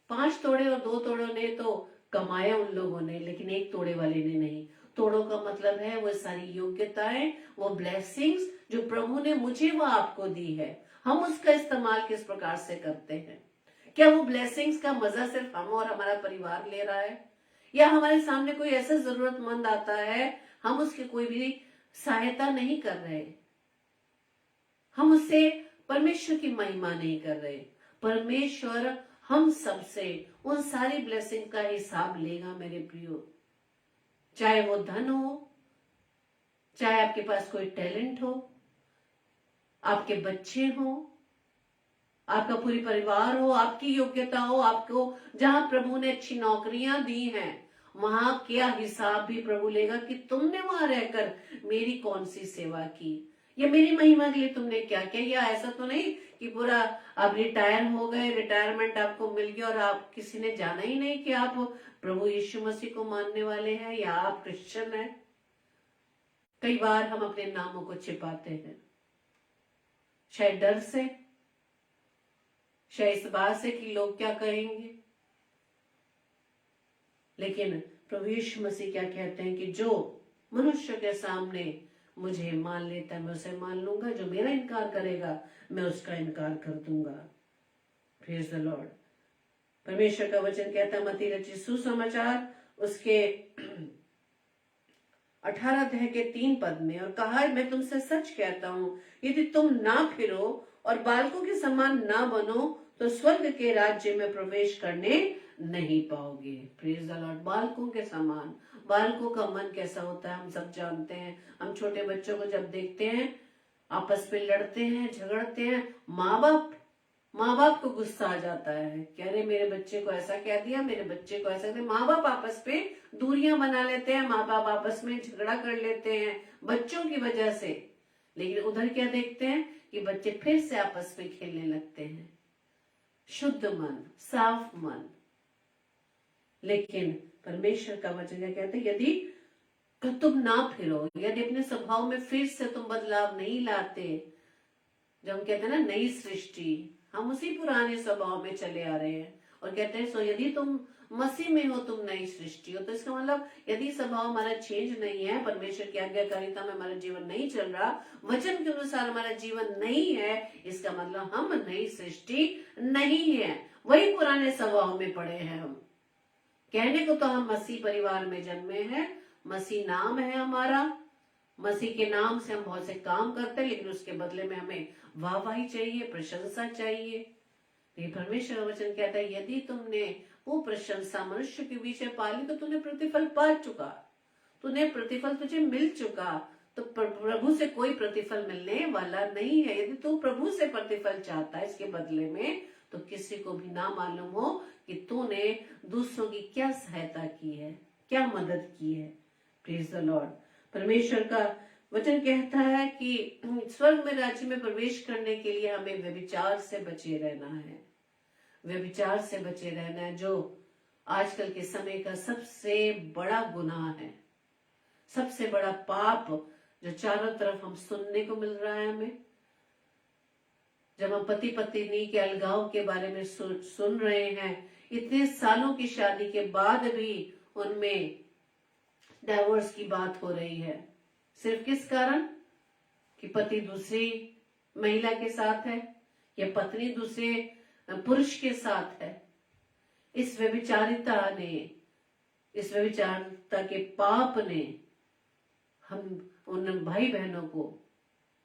5 तोड़े और 2 तोड़ों ने तो कमाया उन लोगों ने, लेकिन 1 तोड़े वाले ने नहीं। तोड़ों का मतलब है वो सारी योग्यताएं, वो ब्लेसिंग्स जो प्रभु ने मुझे व आपको दी है, हम उसका इस्तेमाल किस प्रकार से करते हैं? क्या वो ब्लेसिंग्स का मजा सिर्फ हम और हमारा परिवार ले रहा है, या हमारे सामने कोई ऐसा जरूरतमंद आता है, हम उसकी कोई भी सहायता नहीं कर रहे, हम उससे परमेश्वर की महिमा नहीं कर रहे? परमेश्वर हम सबसे उन सारी ब्लेसिंग का हिसाब लेगा मेरे प्रियो। चाहे वो धन हो, चाहे आपके पास कोई टैलेंट हो, आपके बच्चे हो, आपका पूरी परिवार हो, आपकी योग्यता हो, आपको जहां प्रभु ने अच्छी नौकरियां दी हैं, वहां क्या हिसाब भी प्रभु लेगा कि तुमने वहां रहकर मेरी कौन सी सेवा की, या मेरी महिमा के लिए तुमने क्या किया। या ऐसा तो नहीं कि पूरा आप रिटायर हो गए, रिटायरमेंट आपको मिल गया और आप किसी ने जाना ही नहीं कि आप प्रभु यीशु मसीह को मानने वाले हैं या आप क्रिश्चियन हैं। कई बार हम अपने नामों को छिपाते हैं, शायद डर से, शायद इस बात से कि लोग क्या कहेंगे। लेकिन प्रभु यीशु मसीह क्या कहते हैं कि जो मनुष्य के सामने मुझे मान लेता है मैं उसे मान लूंगा, जो मेरा इनकार करेगा मैं उसका इनकार कर दूंगा। Praise the Lord. परमेश्वर का वचन कहता है मत्ती रचित सुसमाचार उसके 18 अध्याय के 3 पद में, और कहा मैं तुमसे सच कहता हूं यदि तुम ना फिरो और बालकों के समान ना बनो तो स्वर्ग के राज्य में प्रवेश करने नहीं पाओगे। Praise the Lord. बालकों के समान, बालकों का मन कैसा होता है हम सब जानते हैं। हम छोटे बच्चों को जब देखते हैं आपस में लड़ते हैं, झगड़ते हैं, माँ बाप को गुस्सा आ जाता है कि अरे मेरे बच्चे को ऐसा कह दिया, मेरे बच्चे को ऐसा कह दिया। माँ बाप आपस में दूरियां बना लेते हैं, माँ बाप आपस में झगड़ा कर लेते हैं बच्चों की वजह से। लेकिन उधर क्या देखते हैं कि बच्चे फिर से आपस में खेलने लगते हैं। शुद्ध मन, साफ मन। लेकिन परमेश्वर का वचन क्या कहता है, यदि तुम ना फिरो, यदि अपने स्वभाव में फिर से तुम बदलाव नहीं लाते, जब हम कहते हैं ना नई सृष्टि, हम उसी पुराने स्वभाव में चले आ रहे हैं और कहते हैं सो यदि तुम मसीह में हो तुम नई सृष्टि हो। तो इसका मतलब यदि स्वभाव हमारा चेंज नहीं है, परमेश्वर की आज्ञाकारिता में हमारा जीवन नहीं चल रहा, वचन के अनुसार हमारा जीवन नहीं है, इसका मतलब हम नई सृष्टि नहीं है, वही पुराने स्वभाव में पड़े हैं हम। कहने को तो हम मसीह परिवार में जन्मे हैं, मसीह नाम है हमारा, मसीह के नाम से हम बहुत से काम करते हैं, लेकिन उसके बदले में हमें वाहवाही चाहिए, प्रशंसा चाहिए। ये परमेश्वर का वचन कहता है यदि तुमने वो प्रशंसा मनुष्य के बीच में पाली तो तूने प्रतिफल पा चुका, तूने प्रतिफल तुझे मिल चुका। तो प्रभु से कोई प्रतिफल मिलने वाला नहीं है। यदि तू प्रभु से प्रतिफल चाहता है इसके बदले में, तो किसी को भी ना मालूम हो कि तूने दूसरों की क्या सहायता की है, क्या मदद की है। Praise the Lord. परमेश्वर का वचन कहता है कि स्वर्ग में राज्य में प्रवेश करने के लिए हमें व्यभिचार से बचे रहना है, व्यभिचार से बचे रहना है, जो आजकल के समय का सबसे बड़ा गुनाह है, सबसे बड़ा पाप जो चारों तरफ हम सुनने को मिल रहा है। हमें जब हम पति पत्नी के अलगाव के बारे में सुन रहे हैं, इतने सालों की शादी के बाद भी उनमें डाइवोर्स की बात हो रही है, सिर्फ किस कारण कि पति दूसरी महिला के साथ है या पत्नी दूसरे पुरुष के साथ है। इस व्यभिचारिता के पाप ने हम उन भाई बहनों को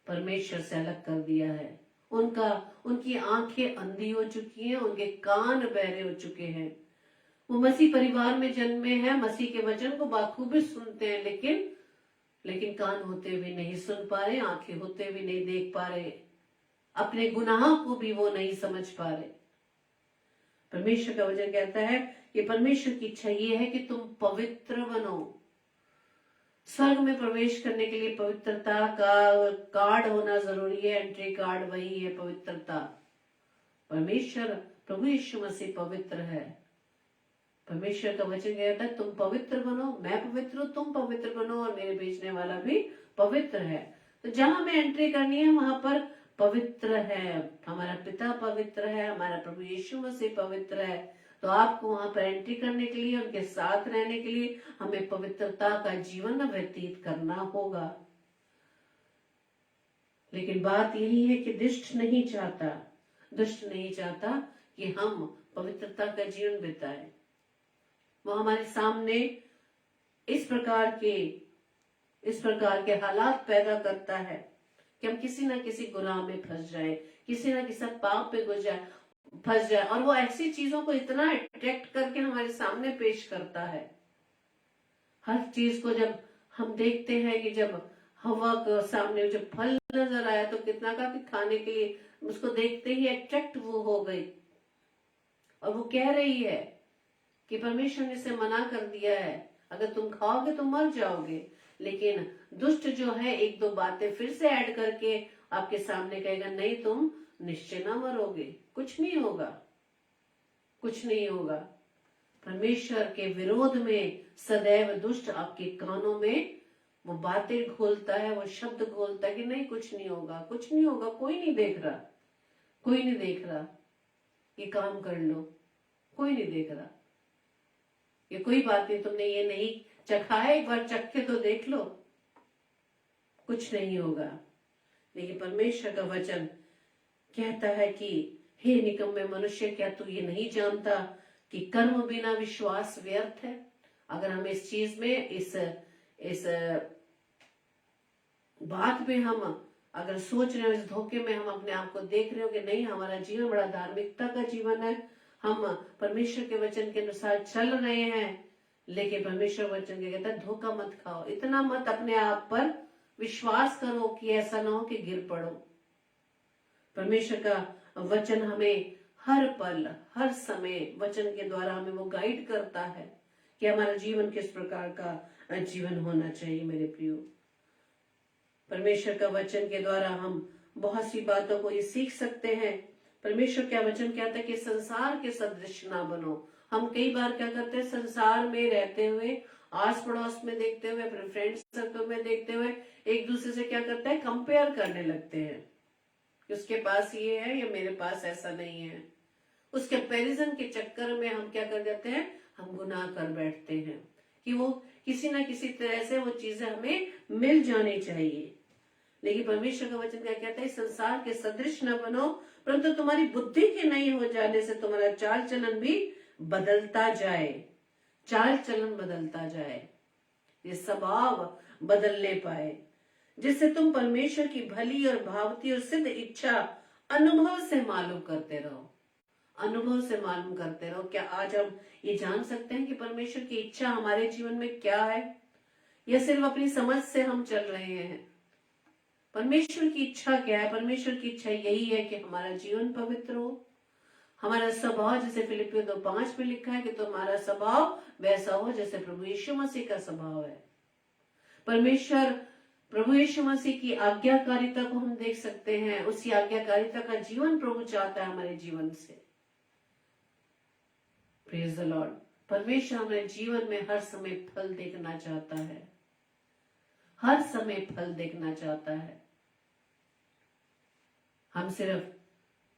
परमेश्वर से अलग कर दिया है। उनकी आंखें अंधी हो चुकी हैं, उनके कान बहरे हो चुके हैं। वो मसीह परिवार में जन्मे हैं, मसीह के वचन को बाखूबी सुनते हैं, लेकिन कान होते हुए नहीं सुन पा रहे, आंखें होते हुए नहीं देख पा रहे, अपने गुनाह को भी वो नहीं समझ पा रहे। परमेश्वर का वचन कहता है कि परमेश्वर की इच्छा ये है कि तुम पवित्र बनो। स्वर्ग में प्रवेश करने के लिए पवित्रता का कार्ड होना जरूरी है, एंट्री कार्ड वही है पवित्रता। परमेश्वर प्रभु यीशु मसीह पवित्र है। परमेश्वर का वचन कहता है तुम पवित्र बनो, मैं पवित्र हूं, तुम पवित्र बनो और मेरे भेजने वाला भी पवित्र है। तो जहां हमें एंट्री करनी है वहां पर पवित्र है, हमारा पिता पवित्र है, हमारा प्रभु यीशु मसीह पवित्र है। तो आपको वहां पर एंट्री करने के लिए, उनके साथ रहने के लिए हमें पवित्रता का जीवन व्यतीत करना होगा। लेकिन बात यही है कि दुष्ट नहीं चाहता कि हम पवित्रता का जीवन बिताएं। वो हमारे सामने इस प्रकार के हालात पैदा करता है कि हम किसी ना किसी गुनाह में फंस जाए, किसी ना किसी पाप पे फंस जाए, और वो ऐसी चीजों को इतना अट्रैक्ट करके हमारे सामने पेश करता है। हर चीज को जब हम देखते हैं कि जब हवा के सामने जब फल नजर आया तो कितना का कि खाने के लिए उसको देखते ही अट्रैक्ट वो हो गई, और वो कह रही है कि परमेश्वर ने इसे मना कर दिया है, अगर तुम खाओगे तो मर जाओगे। लेकिन दुष्ट जो है एक दो बातें फिर से ऐड करके आपके सामने कहेगा नहीं तुम निश्चय ना मरोगे, कुछ नहीं होगा। परमेश्वर के विरोध में सदैव दुष्ट आपके कानों में वो बातें घोलता है, वो शब्द घोलता है कि नहीं कुछ नहीं होगा, कोई नहीं देख रहा, ये काम कर लो, कोई नहीं देख रहा, ये कोई बात नहीं, तुमने ये नहीं चखा है, एक बार चख के तो देख लो, कुछ नहीं होगा। लेकिन परमेश्वर का वचन कहता है कि हे निकम्मे मनुष्य, क्या तू ये नहीं जानता कि कर्म बिना विश्वास व्यर्थ है। अगर हम इस चीज में इस बात में हम अगर सोच रहे हो, इस धोखे में हम अपने आप को देख रहे हो कि नहीं हमारा जीवन बड़ा धार्मिकता का जीवन है, हम परमेश्वर के वचन के अनुसार चल रहे हैं, लेकिन परमेश्वर वचन के कहता है धोखा मत खाओ, इतना मत अपने आप पर विश्वास करो कि ऐसा ना हो कि गिर पड़ो। परमेश्वर का वचन हमें हर पल हर समय वचन के द्वारा हमें वो गाइड करता है कि हमारा जीवन किस प्रकार का जीवन होना चाहिए। मेरे प्रियो, परमेश्वर का वचन के द्वारा हम बहुत सी बातों को ये सीख सकते हैं। परमेश्वर का वचन कहता है कि संसार के सदृश ना बनो, हम कई बार क्या करते हैं, संसार में रहते हुए, आस पड़ोस में देखते हुए, अपने फ्रेंड सर्कल में देखते हुए एक दूसरे से क्या करते हैं, कंपेयर करने लगते हैं कि उसके पास ये है या मेरे पास ऐसा नहीं है। उस कंपैरिजन के चक्कर में हम क्या कर देते हैं, हम गुनाह कर बैठते हैं कि वो किसी ना किसी तरह से वो चीजें हमें मिल जानी चाहिए। लेकिन परमेश्वर का वचन क्या कहता है, संसार के सदृश न बनो, परंतु तुम्हारी बुद्धि के नहीं हो जाने से तुम्हारा चाल चलन भी बदलता जाए। चाल चलन बदलता जाए, ये स्वभाव बदलने पाए, जिससे तुम परमेश्वर की भली और भावती और सिद्ध इच्छा अनुभव से मालूम करते रहो। अनुभव से मालूम करते रहो। क्या आज हम ये जान सकते हैं कि परमेश्वर की इच्छा हमारे जीवन में क्या है, या सिर्फ अपनी समझ से हम चल रहे हैं? परमेश्वर की इच्छा क्या है? परमेश्वर की इच्छा यही है कि हमारा जीवन पवित्र हो, हमारा स्वभाव, जैसे फिलिपियों 2:5 में लिखा है कि तुम्हारा स्वभाव वैसा हो जैसे प्रभु यीशु मसीह का स्वभाव है। परमेश्वर प्रभु यीशु मसीह की आज्ञाकारिता को हम देख सकते हैं, उसी आज्ञाकारिता का जीवन प्रभु चाहता है हमारे जीवन से। Praise the Lord. परमेश्वर हमारे जीवन में हर समय फल देखना चाहता है, हर समय फल देखना चाहता है। हम सिर्फ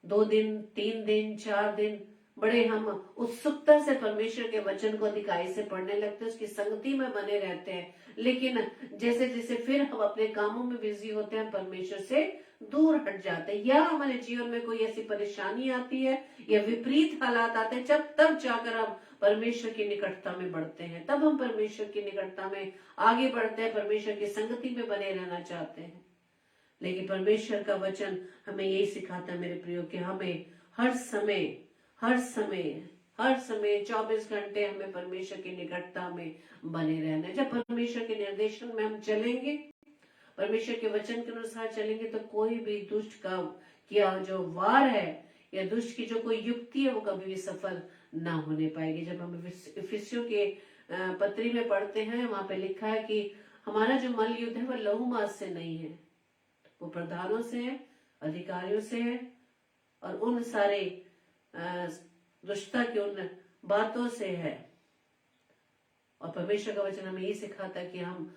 2 दिन, 3 दिन, 4 दिन बड़े हम उत्सुकता से परमेश्वर के वचन को अधिकाई से पढ़ने लगते हैं, उसकी संगति में बने रहते हैं, लेकिन जैसे जैसे फिर हम अपने कामों में बिजी होते हैं, परमेश्वर से दूर हट जाते हैं, या हमारे जीवन में कोई ऐसी परेशानी आती है या विपरीत हालात आते हैं, जब तब जाकर हम परमेश्वर की निकटता में बढ़ते हैं, तब हम परमेश्वर की निकटता में आगे बढ़ते हैं, परमेश्वर की संगति में बने रहना चाहते हैं। लेकिन परमेश्वर का वचन हमें यही सिखाता है मेरे प्रियो, कि हमें हर समय 24 घंटे हमें परमेश्वर की निकटता में बने रहना है। जब परमेश्वर के निर्देशन में हम चलेंगे, परमेश्वर के वचन के अनुसार चलेंगे, तो कोई भी दुष्ट का किया जो वार है या दुष्ट की जो कोई युक्ति है वो कभी भी सफल ना होने पाएगी। जब हम इफिसियों के पत्री में पढ़ते हैं, वहां पे लिखा है कि हमारा जो मल युद्ध है वह लहू मांस से नहीं है, वो प्रधानों से है, अधिकारियों से है, और उन सारे दुष्टता की उन बातों से है। और परमेश्वर का वचन हमें ये सिखाता है कि हम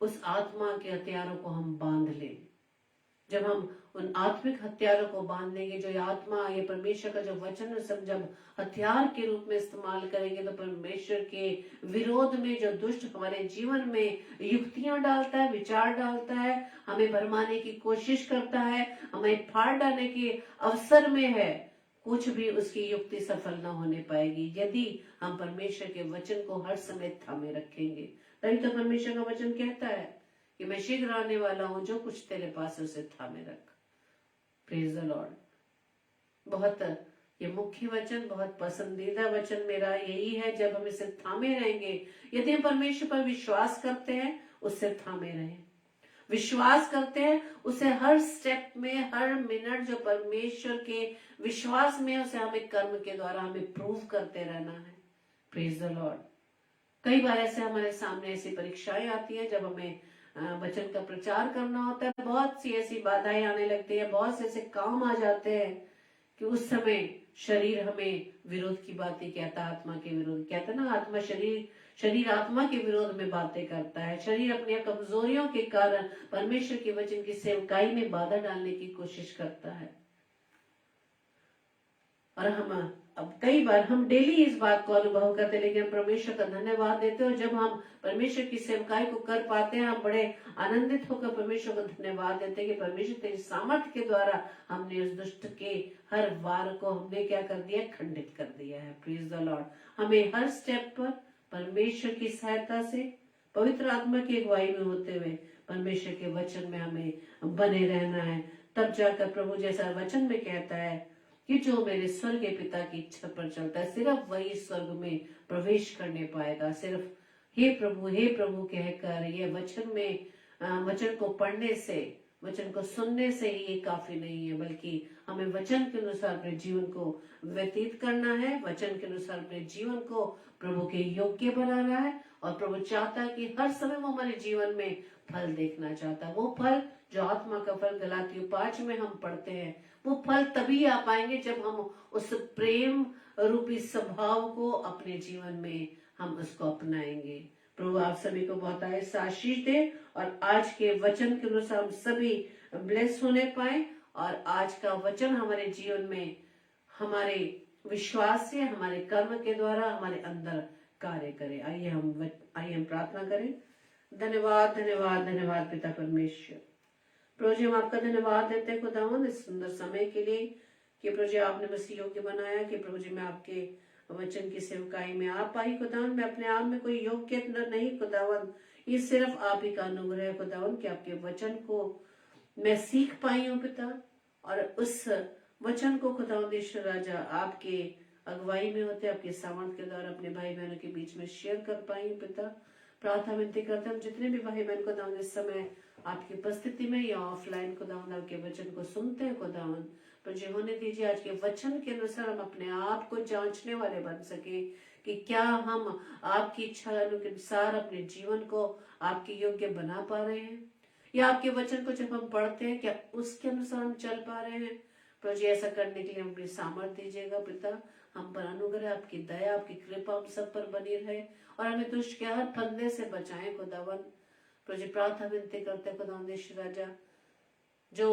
उस आत्मा के हथियारों को हम बांध लें। जब हम उन आत्मिक हथियारों को बांध लेंगे, जो ये आत्मा, ये परमेश्वर का जो वचन सब जब हथियार के रूप में इस्तेमाल करेंगे, तो परमेश्वर के विरोध में जो दुष्ट हमारे जीवन में युक्तियां डालता है, विचार डालता है, हमें भरमाने की कोशिश करता है, हमें फाड़ डालने के अवसर में है, कुछ भी उसकी युक्ति सफल न होने पाएगी, यदि हम परमेश्वर के वचन को हर समय थामे रखेंगे। तभी तो परमेश्वर का वचन कहता है कि मैं शीघ्र आने वाला हूं, जो कुछ तेरे पास है उसे थामे रख। Praise the Lord. बहुत ये मुख्य वचन, बहुत पसंदीदा वचन मेरा यही है, जब हम इसे थामे रहेंगे, यदि हम परमेश्वर पर विश्वास करते हैं, उससे थामे रहें। विश्वास करते हैं उसे हर स्टेप में, हर मिनट जो परमेश्वर के विश्वास में, उसे हमें कर्म के द्वारा हमें प्रूव करते रहना है। Praise the Lord. कई बार ऐसे हमारे सामने ऐसी परीक्षाएं आती है, जब हमें वचन का प्रचार करना होता है, बहुत सी ऐसी बाधाएं आने लगती है, बहुत से ऐसे काम आ जाते हैं कि उस समय शरीर हमें विरोध की बातें कहता है, आत्मा के विरोध कहता है ना, आत्मा शरीर आत्मा के विरोध में बातें करता है। शरीर अपनी कमजोरियों के कारण परमेश्वर के वचन की सेवकाई में बाधा डालने की कोशिश करता है। और हम अब कई बार हम डेली इस बात को अनुभव करते हैं, लेकिन परमेश्वर का धन्यवाद देते हो, जब हम परमेश्वर की सेवकाई को कर पाते हैं, हम बड़े आनंदित होकर परमेश्वर को धन्यवाद देते हैं कि परमेश्वर तेरी सामर्थ्य के द्वारा हमने उस दुष्ट के हर वार को हमने क्या कर दिया, खंडित कर दिया है। Praise the Lord. हमें हर स्टेप पर परमेश्वर की सहायता से, पवित्र आत्मा की अगुवाई में होते हुए परमेश्वर के वचन में हमें बने रहना है। तब जाकर प्रभु जैसा वचन में कहता है कि जो मेरे स्वर्ग के पिता की इच्छा पर चलता है, सिर्फ वही स्वर्ग में प्रवेश करने पाएगा। सिर्फ हे प्रभु कहकर ये वचन को पढ़ने से, वचन को सुनने से ही ये काफी नहीं है, बल्कि हमें वचन के अनुसार अपने जीवन को व्यतीत करना है, वचन के अनुसार अपने जीवन को प्रभु के योग्य बनाना है। और प्रभु चाहता है कि हर समय वो हमारे जीवन में फल देखना चाहता है। वो फल जो आत्मा का फल गलातियों 5 में हम पढ़ते हैं, वो फल तभी आ पाएंगे जब हम उस प्रेम रूपी स्वभाव को अपने जीवन में हम उसको अपनाएंगे। प्रभु आप सभी को बहुत आशीष दे और आज के वचन के अनुसार हम सभी ब्लेस होने पाए और आज का वचन हमारे जीवन में हमारे विश्वास से हमारे कर्म के द्वारा हमारे अंदर कार्य करे। आइए हम प्रार्थना करें। धन्यवाद धन्यवाद धन्यवाद पिता परमेश्वर। प्रभु जी हम आपका धन्यवाद देते हैं खुदावंद इस सुंदर समय के लिए कि प्रभु जी आपने मुझे योग्य बनाया कि प्रभु जी मैं आपके वचन की सेवकाई में आ पाई खुदावंद। मैं अपने आप में कोई योग्य नहीं खुदावंद, ये सिर्फ आप ही का अनुग्रह है खुदावंद कि आपके वचन को मैं सीख पाई हूँ पिता और उस वचन को खुदावंद ईश्वर राजा आपके अगुवाई में होते आपके सामर्थ के द्वारा अपने भाई बहनों के बीच में शेयर कर पाई हूँ पिता। प्रार्थना विनती करते हम जितने भी भाई बहन खुदावंद इस समय आपकी उपस्थिति में या ऑफलाइन खुदावंद आपके वचन को सुनते हैं खुदावंद मुझे होने दीजिए आज के वचन के अनुसार हम अपने आप को जांचने वाले बन सके कि क्या हम आपकी इच्छा के अनुसार अपने जीवन को आपके योग्य बना पा रहे हैं या आपके वचन को जब हम पढ़ते हैं क्या उसके अनुसार हम चल पा रहे हैं। प्रभु जी ऐसा करने के लिए अपनी सामर्थ्य दीजिएगा पिता। हम पर अनुग्रह आपकी दया आपकी कृपा हम सब पर बनी रहे और हमें दुष्ट के हर फंदे से बचाएं खुदावन। प्रभु जी प्रार्थना विनती करते खुदावन ईश्वर राजा जो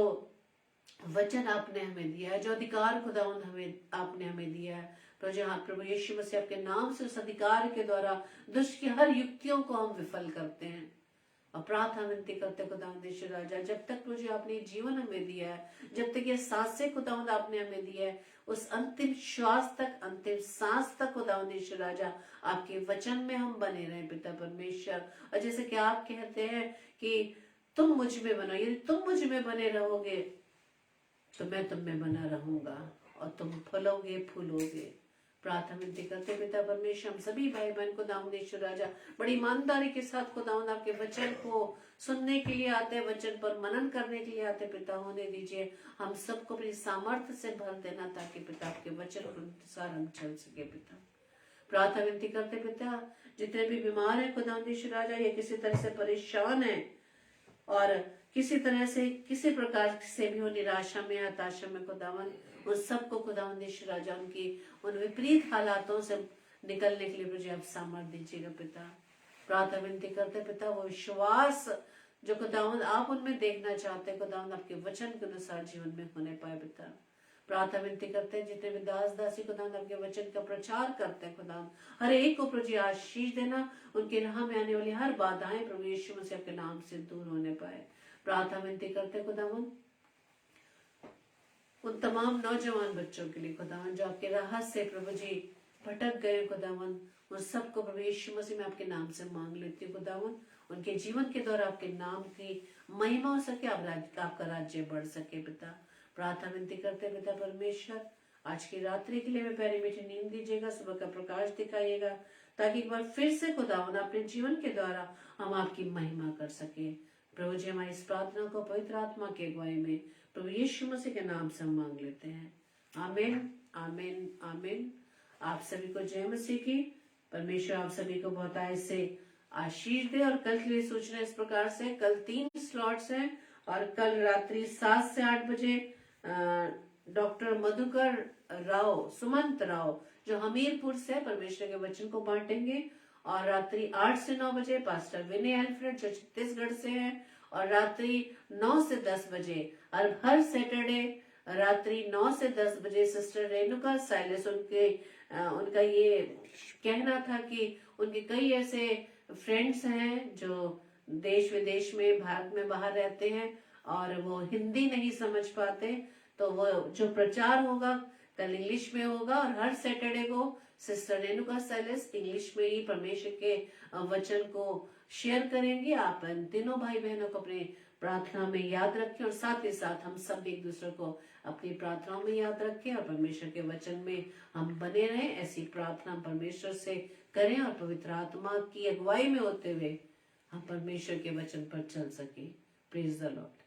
वचन आपने हमें दिया है, जो अधिकार खुदावन आपने हमें दिया है प्रभु जी, हाँ प्रभु यीशु मसीह आपके नाम से उस अधिकार के द्वारा दुष्ट की हर युक्तियों को हम विफल करते हैं और प्रार्थना विनती करते खुदावंद ईश्वर राजा जब तक प्रभु जी आपने जीवन हमें दिया है, जब तक ये सांसें खुदावंद आपने हमें दिया है, उस अंतिम श्वास तक अंतिम सांस तक खुदावंद ईश्वर राजा आपके वचन में हम बने रहे पिता परमेश्वर। और जैसे कि आप कहते हैं कि तुम मुझ में बनो, यदि तुम मुझ में बने रहोगे तो मैं तुम में बना रहूंगा और तुम फलोगे फूलोगे। प्रार्थना विनती करते पिता परमेश्वर हम सभी भाई बहन को दाऊदेश्वर राजा बड़ी ईमानदारी के साथ खुदावंद आपके वचन को सुनने के लिए आते, वचन पर मनन करने के लिए आते पिता। होने दीजिए हम सबको अपनी सामर्थ्य से भर देना ताकि पिता आपके वचन के अनुसार हम चल सके पिता। प्रार्थना विनती करते पिता जितने भी बीमार है खुदावंद राजा या किसी तरह से परेशान है और किसी तरह से किसी प्रकार से भी हो निराशा में हताशा में खुदावन उन सबको खुदावन राजा उनकी उन विपरीत हालातों से निकलने के लिए मुझे आप सामर्थ्य दीजिएगा पिता। प्रार्थना विनती करते पिता वो विश्वास जो खुदावन आप उनमें देखना चाहते हैं खुदावन आपके वचन के अनुसार जीवन में होने पाए पिता। प्रार्थना विनती करते हैं जितने भी दास दासी खुदावन आपके वचन का प्रचार करते हैं खुदावन हर एक को प्रभु जी आशीष देना, उनके राह में आने वाली हर बाधाएं प्रभु यीशु मसीह आपके नाम से दूर होने पाए। प्रार्थना विनती करते खुदावन उन तमाम नौजवान बच्चों के लिए खुदावन जो आपके राह से प्रभु जी भटक गए खुदावन उन सबको प्रभु यीशु मसीह में आपके नाम से मांग लेती हूँ खुदावन उनके जीवन के द्वारा आपके नाम की महिमा हो सके, आपका राज्य बढ़ सके पिता। प्रार्थना विनती करते पिता परमेश्वर आज की रात्रि के लिए मैं प्यारी मीठी नींद दीजिएगा, सुबह का प्रकाश दिखाइएगा ताकि एक बार फिर से खुदावन अपने जीवन के द्वारा हम आपकी महिमा कर सके। प्रभु जी हमारी इस प्रार्थना को पवित्र आत्मा के अगुवाई में प्रभु यीशु मसीह के नाम से हम मांग लेते हैं। आमीन आमीन आमीन। आप सभी को जय मसीह की। परमेश्वर आप सभी को बहुत से आशीष दे। और कल के लिए सूचना इस प्रकार से, कल 3 स्लॉट्स हैं और कल रात्रि 7 से 8 बजे डॉक्टर मधुकर राव सुमंत राव जो हमीरपुर से परमेश्वर के वचन को बांटेंगे और रात्रि 8 से 9 बजे पास्टर विनय एल्फ्रेड जो छत्तीसगढ़ से हैं और रात्रि 9 से 10 बजे और हर सैटरडे रात्रि 9 से 10 बजे सिस्टर रेणुका साइलेस उनका ये कहना था कि उनके कई ऐसे फ्रेंड्स हैं जो देश विदेश में भारत में बाहर रहते हैं और वो हिंदी नहीं समझ पाते, तो वो जो प्रचार होगा कल इंग्लिश में होगा और हर सैटरडे को सिस्टर रेणुका साइलेस इंग्लिश में ही परमेश्वर के वचन को शेयर करेंगे। आप इन तीनों भाई बहनों को अपने प्रार्थना में याद रखें और साथ ही साथ हम सब एक दूसरे को अपनी प्रार्थनाओं में याद रखें और परमेश्वर के वचन में हम बने रहें। ऐसी प्रार्थना परमेश्वर से करें और पवित्र आत्मा की अगुवाई में होते हुए हम परमेश्वर के वचन पर चल सके। Praise the Lord.